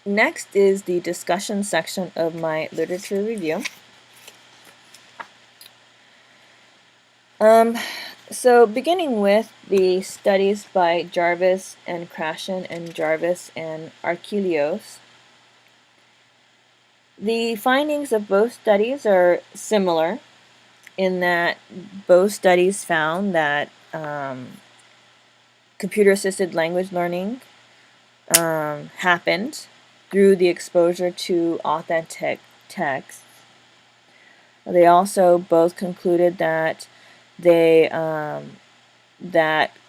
next is the discussion section of my literature review. So beginning with the studies by Jarvis and Krashen and Jarvis and Archelios, the findings of both studies are similar in that both studies found that computer-assisted language learning happened through the exposure to authentic text. They also both concluded that that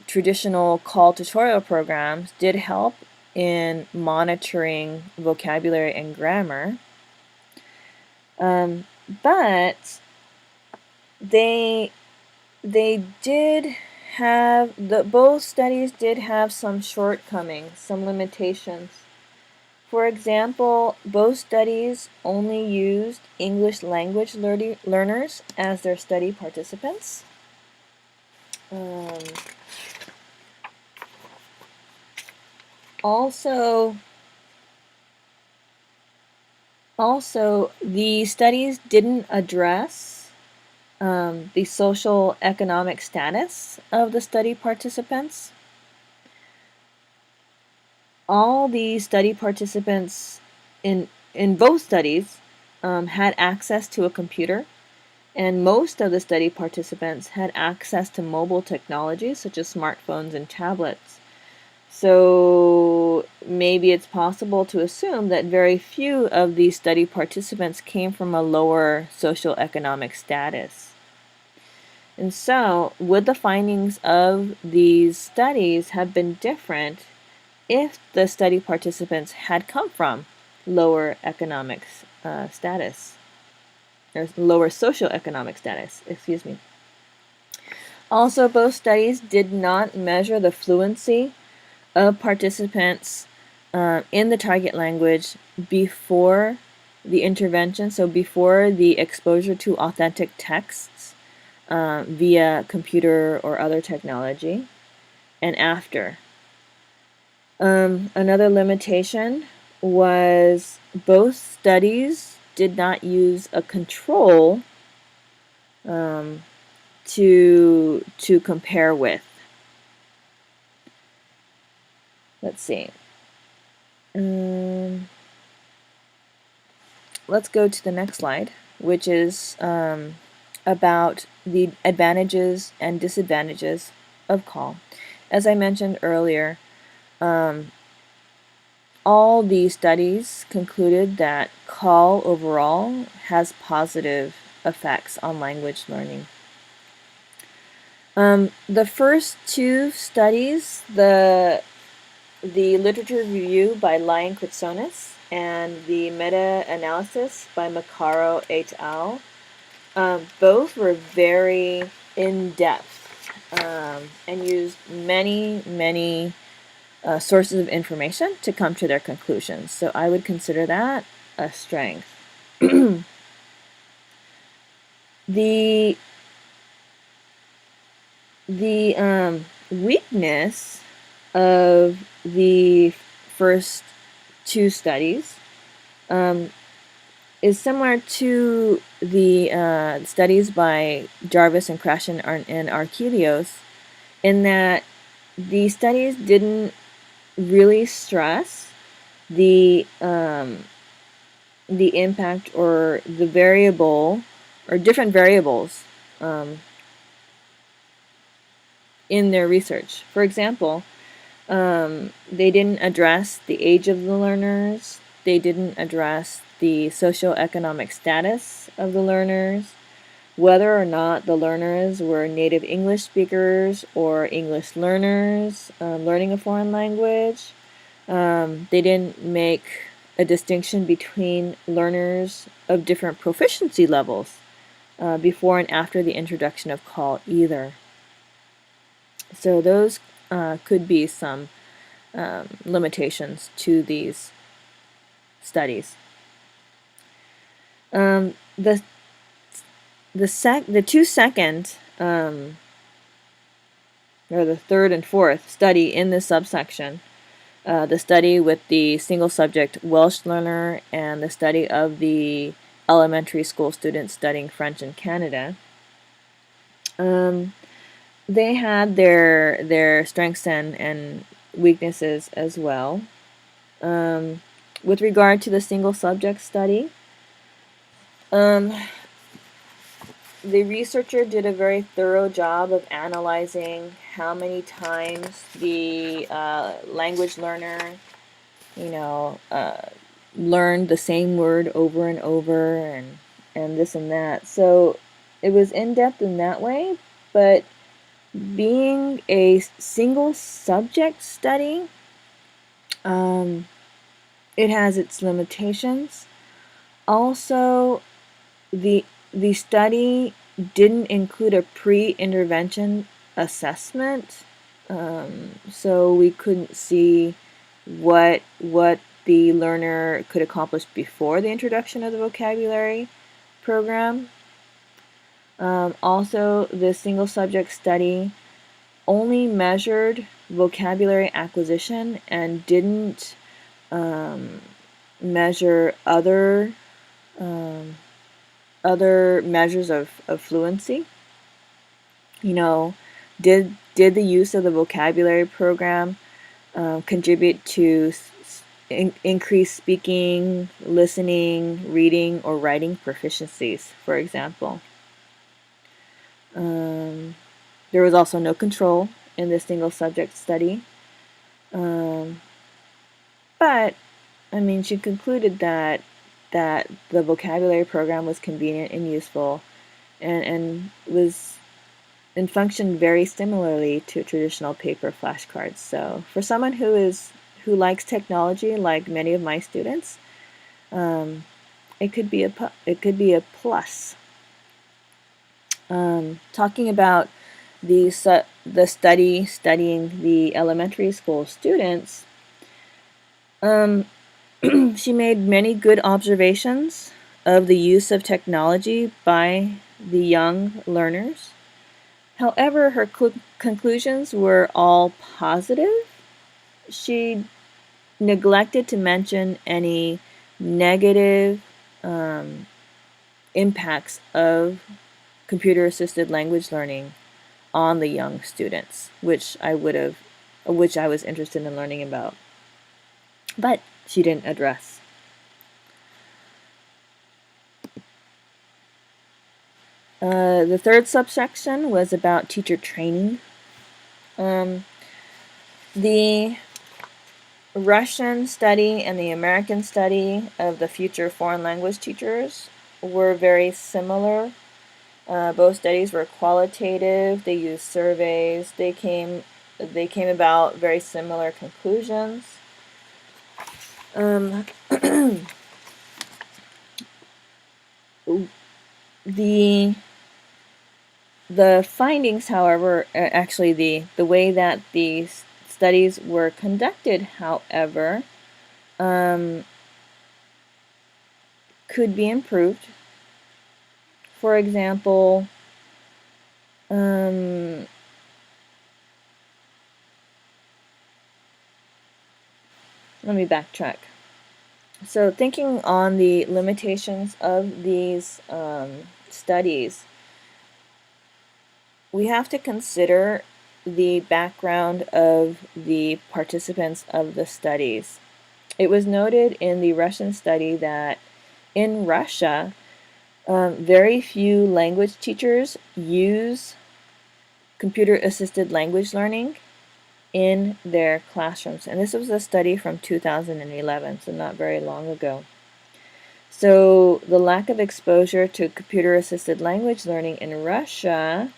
traditional call tutorial programs did help in monitoring vocabulary and grammar, but they did have both studies did have some shortcomings, some limitations. For example, both studies only used English language learners as their study participants. Also, the studies didn't address the social economic status of the study participants. All the study participants in both studies had access to a computer, and most of the study participants had access to mobile technologies such as smartphones and tablets. So maybe it's possible to assume that very few of these study participants came from a lower socioeconomic status. And so, would the findings of these studies have been different if the study participants had come from lower economic status, or lower socioeconomic status, excuse me. Also, both studies did not measure the fluency of participants in the target language before the intervention, so before the exposure to authentic texts via computer or other technology, and after. Another limitation was both studies did not use a control to compare with. Let's see. Let's go to the next slide, which is about the advantages and disadvantages of call. As I mentioned earlier, all these studies concluded that call overall has positive effects on language learning. The first two studies, the literature review by Lyon Kritsonis and the meta-analysis by Maccaro et al., both were very in-depth and used many sources of information to come to their conclusions. So I would consider that a strength. The weakness of the first two studies is similar to the studies by Jarvis and Krashen and Archelios, in that the studies didn't really stress the impact or the variable or different variables in their research. For example, they didn't address the age of the learners. They didn't address the socioeconomic status of the learners, whether or not the learners were native English speakers or English learners learning a foreign language. They didn't make a distinction between learners of different proficiency levels before and after the introduction of call either. So those could be some limitations to these studies. The two second or the third and fourth study in this subsection the study with the single subject Welsh learner and the study of the elementary school students studying French in Canada. They had their strengths and weaknesses as well. With regard to the single subject study, the researcher did a very thorough job of analyzing how many times the language learner, learned the same word over and over and this and that. So it was in-depth in that way, but being a single subject study, it has its limitations. Also, the study didn't include a pre-intervention assessment, so we couldn't see what the learner could accomplish before the introduction of the vocabulary program. Also, the single subject study only measured vocabulary acquisition and didn't measure other measures of fluency. Did the use of the vocabulary program contribute to increased speaking, listening, reading, or writing proficiencies, for example? There was also no control in the single subject study. But, she concluded that the vocabulary program was convenient and useful and functioned very similarly to traditional paper flashcards. So for someone who likes technology, like many of my students, it could be a plus. Talking about the studying the elementary school students, she made many good observations of the use of technology by the young learners. However, her conclusions were all positive. She neglected to mention any negative impacts of computer-assisted language learning on the young students, which I was interested in learning about. But she didn't address. The third subsection was about teacher training. The Russian study and the American study of the future foreign language teachers were very similar. Both studies were qualitative. They used surveys. They came about very similar conclusions. The findings, however, actually the way that these studies were conducted, however, could be improved. For example, let me backtrack. So thinking on the limitations of these studies, we have to consider the background of the participants of the studies. It was noted in the Russian study that in Russia, very few language teachers use computer-assisted language learning in their classrooms. And this was a study from 2011, so not very long ago. So the lack of exposure to computer-assisted language learning in Russia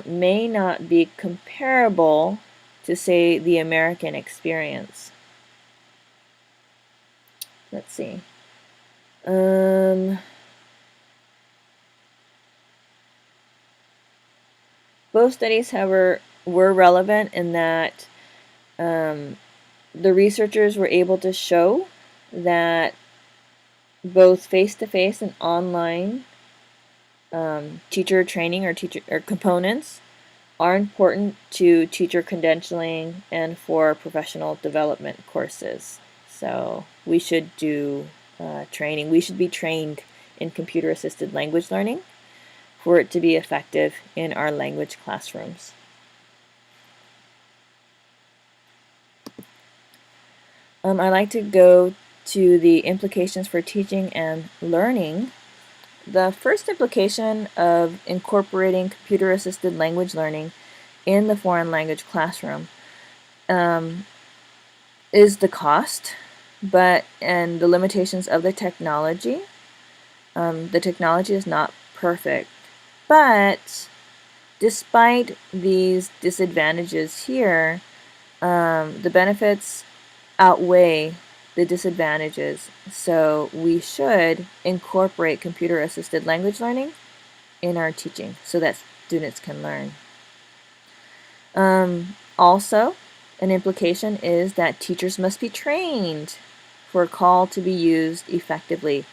may not be comparable to, say, the American experience. Let's see. Both studies, however, were relevant in that the researchers were able to show that both face-to-face and online teacher training or components are important to teacher credentialing and for professional development courses. So we should do training. We should be trained in computer-assisted language learning for it to be effective in our language classrooms. I'd like to go to the implications for teaching and learning. The first implication of incorporating computer-assisted language learning in the foreign language classroom is the cost, and the limitations of the technology. The technology is not perfect, but despite these disadvantages here, the benefits outweigh the disadvantages. So we should incorporate computer-assisted language learning in our teaching so that students can learn. Also, an implication is that teachers must be trained for CALL to be used effectively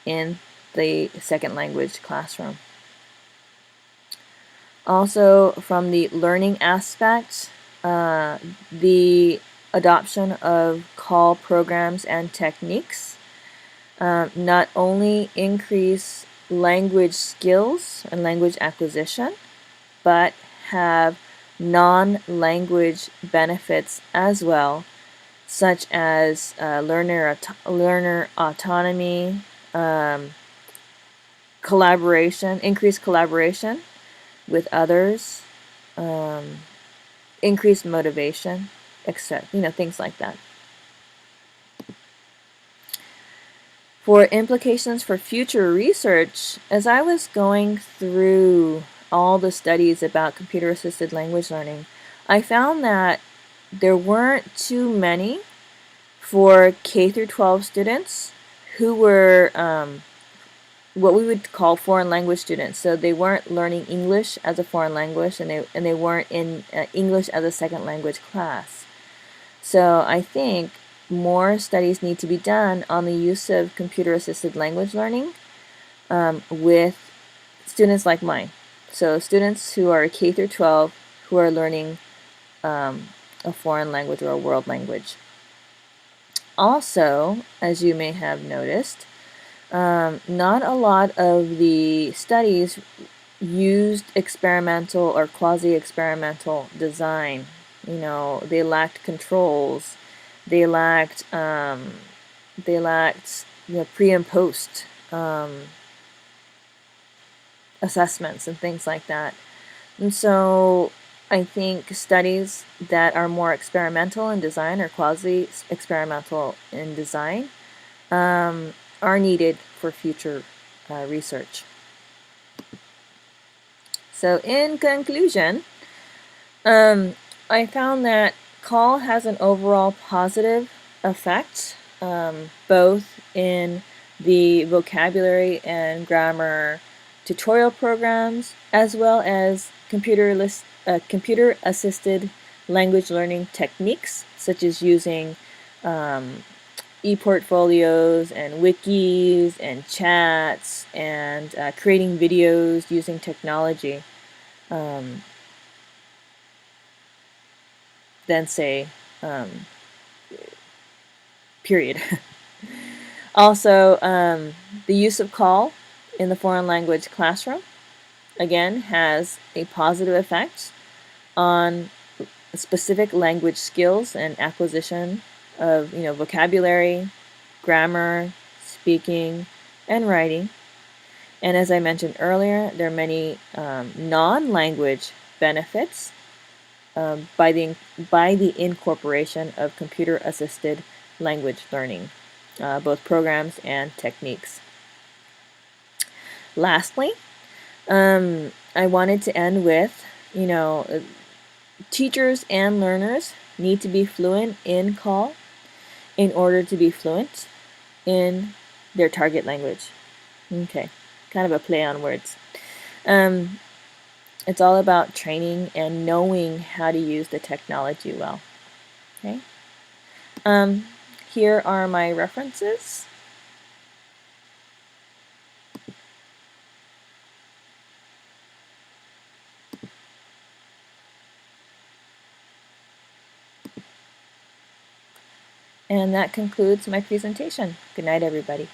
in the second language classroom. Also, from the learning aspect, the adoption of CALL programs and techniques not only increase language skills and language acquisition, but have non-language benefits as well, such as learner autonomy, collaboration, increased collaboration with others, increased motivation, etc. Things like that. For implications for future research, as I was going through all the studies about computer-assisted language learning, I found that there weren't too many for K through 12 students who were what we would call foreign language students. So they weren't learning English as a foreign language, and they weren't in English as a second language class. So I think more studies need to be done on the use of computer-assisted language learning with students like mine. So students who are K through 12 who are learning a foreign language or a world language. Also, as you may have noticed, not a lot of the studies used experimental or quasi-experimental design. They lacked controls. They lacked pre and post assessments and things like that. And so I think studies that are more experimental in design or quasi-experimental in design are needed for future research. So in conclusion, I found that CALL has an overall positive effect, both in the vocabulary and grammar tutorial programs, as well as computer-assisted language learning techniques, such as using e-portfolios and wikis and chats and creating videos using technology. Then say period. Also, the use of CALL in the foreign language classroom, again, has a positive effect on specific language skills and acquisition of vocabulary, grammar, speaking, and writing. And as I mentioned earlier, there are many non-language benefits by the incorporation of computer-assisted language learning, both programs and techniques. Lastly, I wanted to end with, teachers and learners need to be fluent in CALL in order to be fluent in their target language. Okay, kind of a play on words. It's all about training and knowing how to use the technology well. Okay. Here are my references. And that concludes my presentation. Good night, everybody.